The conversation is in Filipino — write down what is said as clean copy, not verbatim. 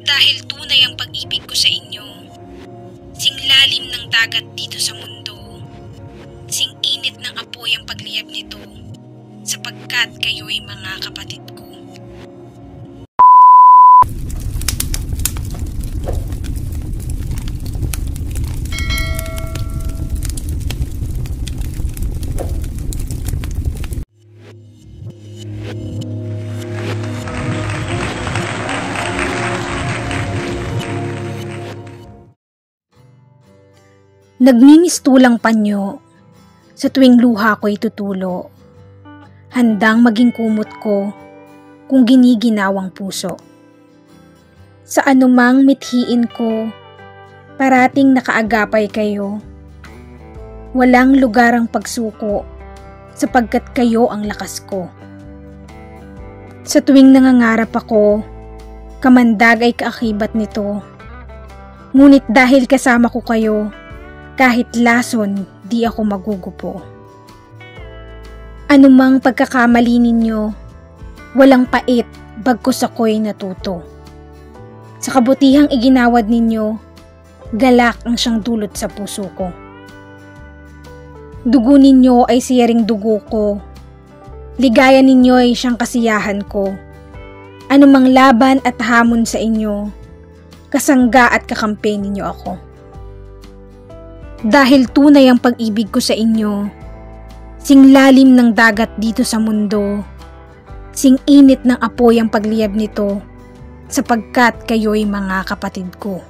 Dahil tunay ang pag-ibig ko sa inyo, sing lalim ng dagat dito sa mundo, sing init ng apoy ang pagliyab nito, sapagkat kayo'y mga kapatid ko. Nagmimistulang panyo sa tuwing luha ko'y tutulo, handang maging kumot ko kung giniginawang puso. Sa anumang mithiin ko, parating nakaagapay kayo. Walang lugar ang pagsuko sapagkat kayo ang lakas ko. Sa tuwing nangangarap ako, kamandag ay kaakibat nito. Ngunit dahil kasama ko kayo, kahit lason, di ako magugupo. Anumang pagkakamali ninyo, walang pait bagkus ako'y natuto. Sa kabutihang iginawad ninyo, galak ang siyang dulot sa puso ko. Dugo ninyo ay siyaring dugo ko, ligaya ninyo ay siyang kasiyahan ko. Anumang laban at hamon sa inyo, kasangga at kakampi ninyo ako. Dahil tunay ang pag-ibig ko sa inyo, sing lalim ng dagat dito sa mundo, sing init ng apoy ang pagliyab nito, sapagkat kayo'y mga kapatid ko.